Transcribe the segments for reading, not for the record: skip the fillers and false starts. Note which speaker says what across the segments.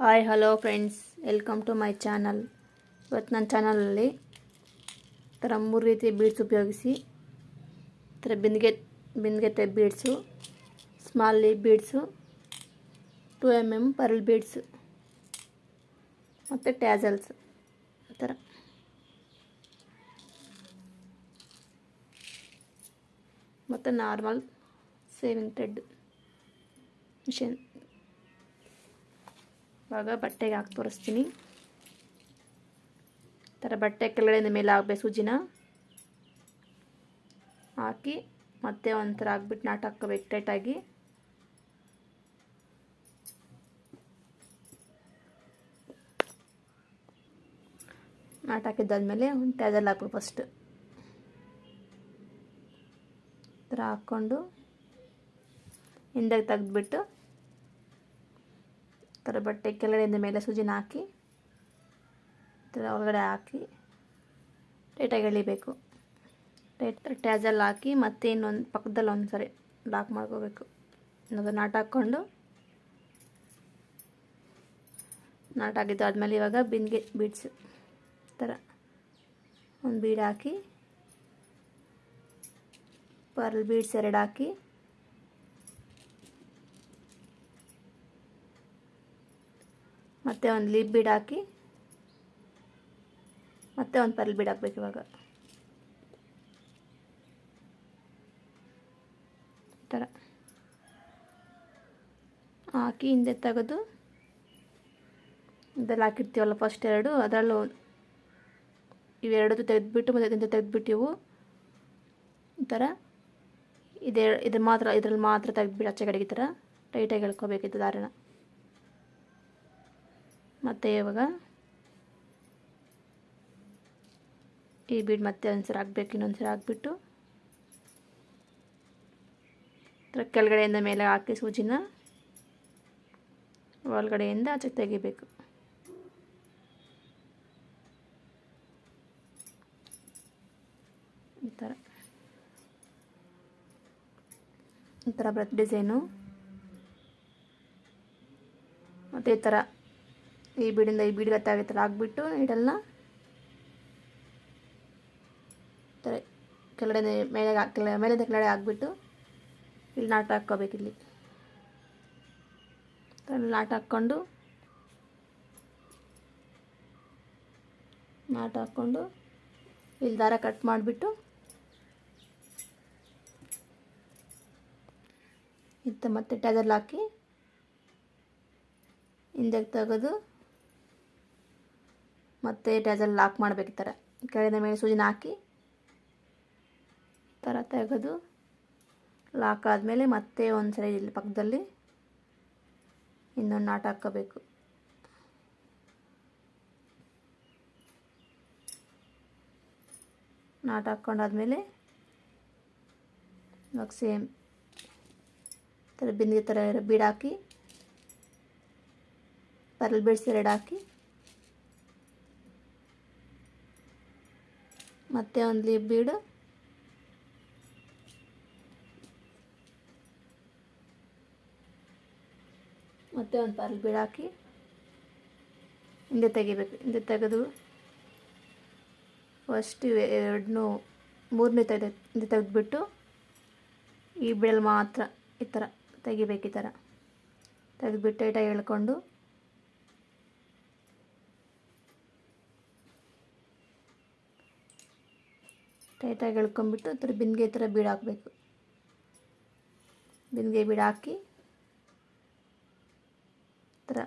Speaker 1: Hi hello friends, welcome to my channel. ಇವತ್ತು ನನ್ನ ಚಾನಲಲ್ಲಿ ಥರ 3 ರೀತಿಯ ಬೀಡ್ಸ್ ಉಪಯೋಗಿಸಿ ಥರ ಬಿಂದಿಗೆ beads, small leaf beads, 2mm pearl beads ಮತ್ತು ಟ್ಯಾಸಲ್ಸ್ ಆ ಥರ ಮತ್ತು ನಾರ್ಮಲ್ ಸೇವಿಂಗ್ ಥ್ರೆಡ್ ಮಿಷನ್. ಇವಾಗ ಬಟ್ಟೆಗೆ ಹಾಕಿ ತೋರಿಸ್ತೀನಿ. ಥರ ಬಟ್ಟೆ ಕೆಳಗಡೆಯಿಂದ ಮೇಲೆ ಹಾಕಬೇಕು. ಸೂಜಿನ ಹಾಕಿ ಮತ್ತೆ ಒಂಥರ ಹಾಕ್ಬಿಟ್ಟು ನಾಟ್ ಹಾಕ್ಕೋಬೇಕು ಟೈಟಾಗಿ. ನಾಟ್ ಹಾಕಿದ್ದಾದ್ಮೇಲೆ ಒಂದು ಟ್ಯಾಸಲ್ ಹಾಕಬೇಕು. ಫಸ್ಟ್ ಥರ ಹಾಕ್ಕೊಂಡು ಹಿಂದಕ್ಕೆ ತೆಗೆದ್ಬಿಟ್ಟು ಥರ ಬಟ್ಟೆ ಕೆಳಗಡೆಯಿಂದ ಮೇಲೆ ಸೂಜಿನ ಹಾಕಿ ಥರ ಒಳಗಡೆ ಹಾಕಿ ಟೈಟಾಗಿ ಎಳಿಬೇಕು. ಟ್ಯಾಸಲ್ ಹಾಕಿ ಮತ್ತೆ ಇನ್ನೊಂದು ಪಕ್ಕದಲ್ಲಿ ಒಂದು ಸರಿ ಲಾಕ್ ಮಾಡ್ಕೋಬೇಕು. ಇನ್ನೊಂದು ನಾಟ್ ಹಾಕ್ಕೊಂಡು ನಾಟ್ ಹಾಕಿದ್ದಾದ್ಮೇಲೆ ಇವಾಗ ಬಿಂದಿಗೆ ಬೀಡ್ಸ್ ಥರ ಒಂದು ಬೀಡ್ ಹಾಕಿ, ಪರ್ಲ್ ಬೀಡ್ಸ್ 2 ಹಾಕಿ, ಮತ್ತೆ ಒಂದು ಲೀಫ್ ಬೀಡ್ ಹಾಕಿ, ಮತ್ತೆ ಒಂದು ಪರ್ಲ್ ಬೀಡ್ ಹಾಕ್ಬೇಕು. ಇವಾಗ ಥರ ಹಾಕಿ ಹಿಂದೆ ತೆಗೆದು ಇದೆಲ್ಲ ಹಾಕಿರ್ತೀವಲ್ಲ ಫಸ್ಟ್ 2 ಅದರಲ್ಲೂ ಇವೆರಡು ತೆಗೆದುಬಿಟ್ಟು ಮತ್ತೆ ಹಿಂದೆ ತೆಗೆದುಬಿಟ್ಟು ಇವು ಈ ಥರ ಇದರಲ್ಲಿ ಮಾತ್ರ ತೆಗೆದುಬಿಟ್ಟು ಆಚೆ ಕಡೆಗೆ ಈ ಥರ ಟೈಟಾಗಿ ಎಳ್ಕೊಬೇಕಿತ್ತು ದಾರನ. ಮತ್ತು ಇವಾಗ ಈ ಬೀಡ್ ಮತ್ತೆ ಒಂದ್ಸರಿ ಹಾಕ್ಬೇಕು. ಇನ್ನೊಂದ್ಸರಿ ಹಾಕ್ಬಿಟ್ಟು ಥರ ಕೆಳಗಡೆಯಿಂದ ಮೇಲೆ ಹಾಕಿ ಸೂಜಿನ ಒಳಗಡೆಯಿಂದ ಆಚೆ ತೆಗಿಬೇಕು. ಈ ಥರ ಬರುತ್ತೆ ಡಿಸೈನು. ಮತ್ತು ಈ ಥರ ಈ ಬೀಡಿಂದ ಈ ಬೀಡಿಗೆ ಈ ಥರ ಹಾಕ್ಬಿಟ್ಟು ನೀಡಲ್ನ ಥರ ಕೆಳಗಡೆ ಮೇಲಿಂದ ಕೆಳಗಡೆ ಹಾಕ್ಬಿಟ್ಟು ಇಲ್ಲಿ ನಾಟ್ ಹಾಕ್ಕೋಬೇಕು. ಇಲ್ಲಿ ನಾಟ್ ಹಾಕ್ಕೊಂಡು ಇಲ್ಲಿ ದಾರ ಕಟ್ ಮಾಡಿಬಿಟ್ಟು ಮತ್ತೆ ಟ್ಯಾಸಲ್ ಹಾಕಿ ಹಿಂದೆ ತೆಗೆದು ಮತ್ತೆ ಟ್ಯಾಸಲ್ ಲಾಕ್ ಮಾಡಬೇಕು. ಈ ಥರ ಕೆಳಗಿನ ಮೇಲೆ ಸೂಜಿನ ಹಾಕಿ ಥರ ತೆಗೆದು ಲಾಕ್ ಆದಮೇಲೆ ಮತ್ತೆ ಒಂದು ಸರಿ ಇಲ್ಲಿ ಪಕ್ಕದಲ್ಲಿ ಇನ್ನೊಂದು ನಾಟ್ ಹಾಕ್ಕೋಬೇಕು. ನಾಟ್ ಹಾಕ್ಕೊಂಡಾದ್ಮೇಲೆ ಇವಾಗ ಸೇಮ್ ಥರ ಬಿಂದಿಗೆ ಥರ ಬೀಡ್ ಹಾಕಿ, ಪರ್ಲ್ ಬೀಡ್ಸ್ 2 ಹಾಕಿ, ಮತ್ತೆ ಒಂದು ಲೀಫ್ ಬೀಡು, ಮತ್ತೆ ಒಂದು ಪರ್ಲ್ ಬೀಡ್ ಹಾಕಿ ಹಿಂದೆ ತೆಗಿಬೇಕು. ಹಿಂದೆ ತೆಗೆದು ಫಸ್ಟ್ ಮೂರನೇ ಹಿಂದೆ ತೆಗೆದುಬಿಟ್ಟು ಈ ಬೀಡಲ್ಲಿ ಮಾತ್ರ ಈ ಥರ ತೆಗಿಬೇಕು. ಈ ಥರ ತೆಗೆದುಬಿಟ್ಟು ಟೈಟಾಗಿ ಎಳ್ಕೊಂಡು ಟೈಟಾಗಿ ಎಳ್ಕೊಂಬಿಟ್ಟು ಥರ ಬಿಂದಿಗೆ ಥರ ಬೀಡ್ ಹಾಕಬೇಕು. ಬಿಂದಿಗೆ ಬೀಡ್ ಹಾಕಿ ಥರ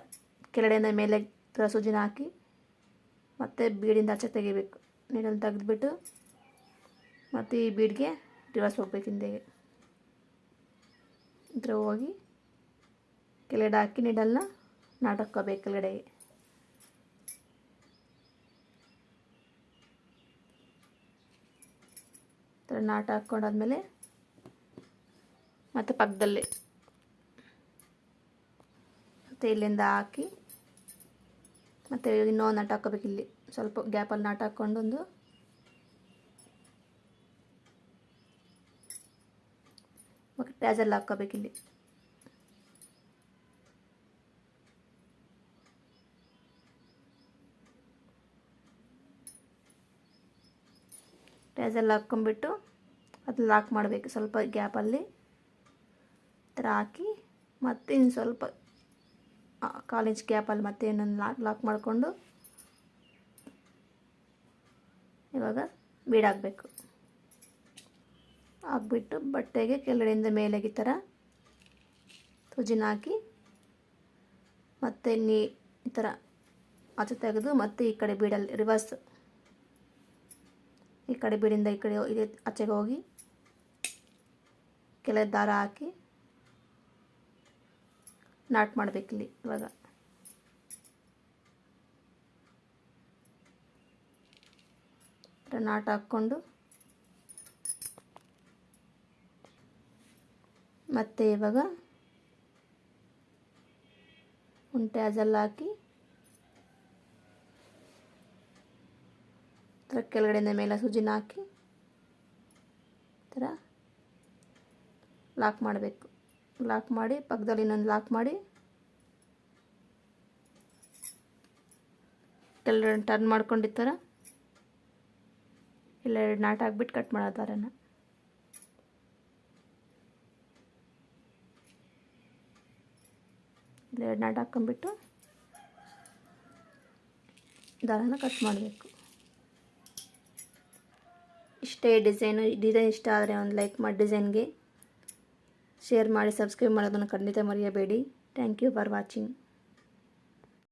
Speaker 1: ಕೆಳಗಡೆಯಿಂದ ಮೇಲೆ ಥರ ಸೂಜಿನ ಹಾಕಿ ಮತ್ತೆ ಬೀಡಿಂದ ಆಚೆ ತೆಗಿಬೇಕು. ನೀಡಲ್ಲಿ ತೆಗೆದುಬಿಟ್ಟು ಮತ್ತು ಈ ಬೀಡ್ಗೆ ರಿವರ್ಸ್ ಹೋಗ್ಬೇಕು. ಹಿಂದೆಗೆ ಈ ಥರ ಹೋಗಿ ಕೆಳಗಡೆ ಹಾಕಿ ನೀಡಲ್ನ ನಾಟ್ ಹಾಕ್ಕೋಬೇಕು. ಕೆಳಗಡೆಗೆ ಥರ ನಾಟ್ ಹಾಕ್ಕೊಂಡಾದ್ಮೇಲೆ ಮತ್ತು ಪಕ್ಕದಲ್ಲಿ ಮತ್ತು ಇಲ್ಲಿಂದ ಹಾಕಿ ಮತ್ತು ಇನ್ನೊಂದು ನಾಟ್ ಹಾಕ್ಕೋಬೇಕು. ಇಲ್ಲಿ ಸ್ವಲ್ಪ ಗ್ಯಾಪಲ್ಲಿ ನಾಟ್ ಹಾಕ್ಕೊಂಡು ಒಂದು ಟ್ಯಾಸಲ್ ಹಾಕ್ಕೋಬೇಕು. ಇಲ್ಲಿ ಟ್ಯಾಸಲ್ ಹಾಕ್ಕೊಂಬಿಟ್ಟು ಅದು ಲಾಕ್ ಮಾಡಬೇಕು. ಸ್ವಲ್ಪ ಗ್ಯಾಪಲ್ಲಿ ಈ ಥರ ಹಾಕಿ ಮತ್ತೆ ಇನ್ನು ಸ್ವಲ್ಪ 1/4 ಇಂಚ್ ಗ್ಯಾಪಲ್ಲಿ ಮತ್ತೆ ಇನ್ನೊಂದು ಲಾಕ್ ಮಾಡಿಕೊಂಡು ಇವಾಗ ಬೀಡಾಕಬೇಕು. ಹಾಕ್ಬಿಟ್ಟು ಬಟ್ಟೆಗೆ ಕೆಳಗಡೆಯಿಂದ ಮೇಲೆಗೆ ಈ ಥರ ಸೂಜಿನ ಹಾಕಿ ಮತ್ತೆ ಈ ಥರ ಆಚೆ ತೆಗೆದು ಮತ್ತೆ ಈ ಕಡೆ ಬೀಡಲ್ಲಿ ರಿವರ್ಸ್, ಈ ಕಡೆ ಬೀಡಿಂದ ಈ ಕಡೆ ಇದೆ ಆಚೆಗೆ ಹೋಗಿ ಕೆಳಗೆ ದಾರ ಹಾಕಿ ನಾಟ್ ಮಾಡಬೇಕಿಲ್ಲಿ. ಇವಾಗ ನಾಟ್ ಹಾಕ್ಕೊಂಡು ಮತ್ತೆ ಇವಾಗ ಒಂದು ಟ್ಯಾಸಲ್ ಹಾಕಿ ಥರ ಕೆಳಗಡೆಯಿಂದ ಮೇಲೆ ಸೂಜಿನ ಹಾಕಿ ಥರ ಲಾಕ್ ಮಾಡಬೇಕು. ಲಾಕ್ ಮಾಡಿ ಪಕ್ಕದಲ್ಲಿ ಇನ್ನೊಂದು ಲಾಕ್ ಮಾಡಿ ಕೆಳಗಡೆ ಟರ್ನ್ ಮಾಡ್ಕೊಂಡಿರ್ತಾರ ಇಲ್ಲ 2 ನಾಟ್ ಹಾಕ್ಬಿಟ್ಟು ಕಟ್ ಮಾಡೋ ದಾರನ ಇಲ್ಲ 2 ನಾಟ್ ಹಾಕ್ಕೊಂಬಿಟ್ಟು ದಾರನ ಕಟ್ ಮಾಡಬೇಕು. ಇಷ್ಟೇ ಡಿಸೈನ್ ಇಷ್ಟ ಆದರೆ ಒಂದು ಲೈಕ್ ಮಾಡಿ, ಡಿಸೈನ್ಗೆ ಶೇರ್ ಮಾಡಿ, ಸಬ್ಸ್ಕ್ರೈಬ್ ಮಾಡೋದನ್ನು ಖಂಡಿತ ಮರೆಯಬೇಡಿ. Thank you for watching.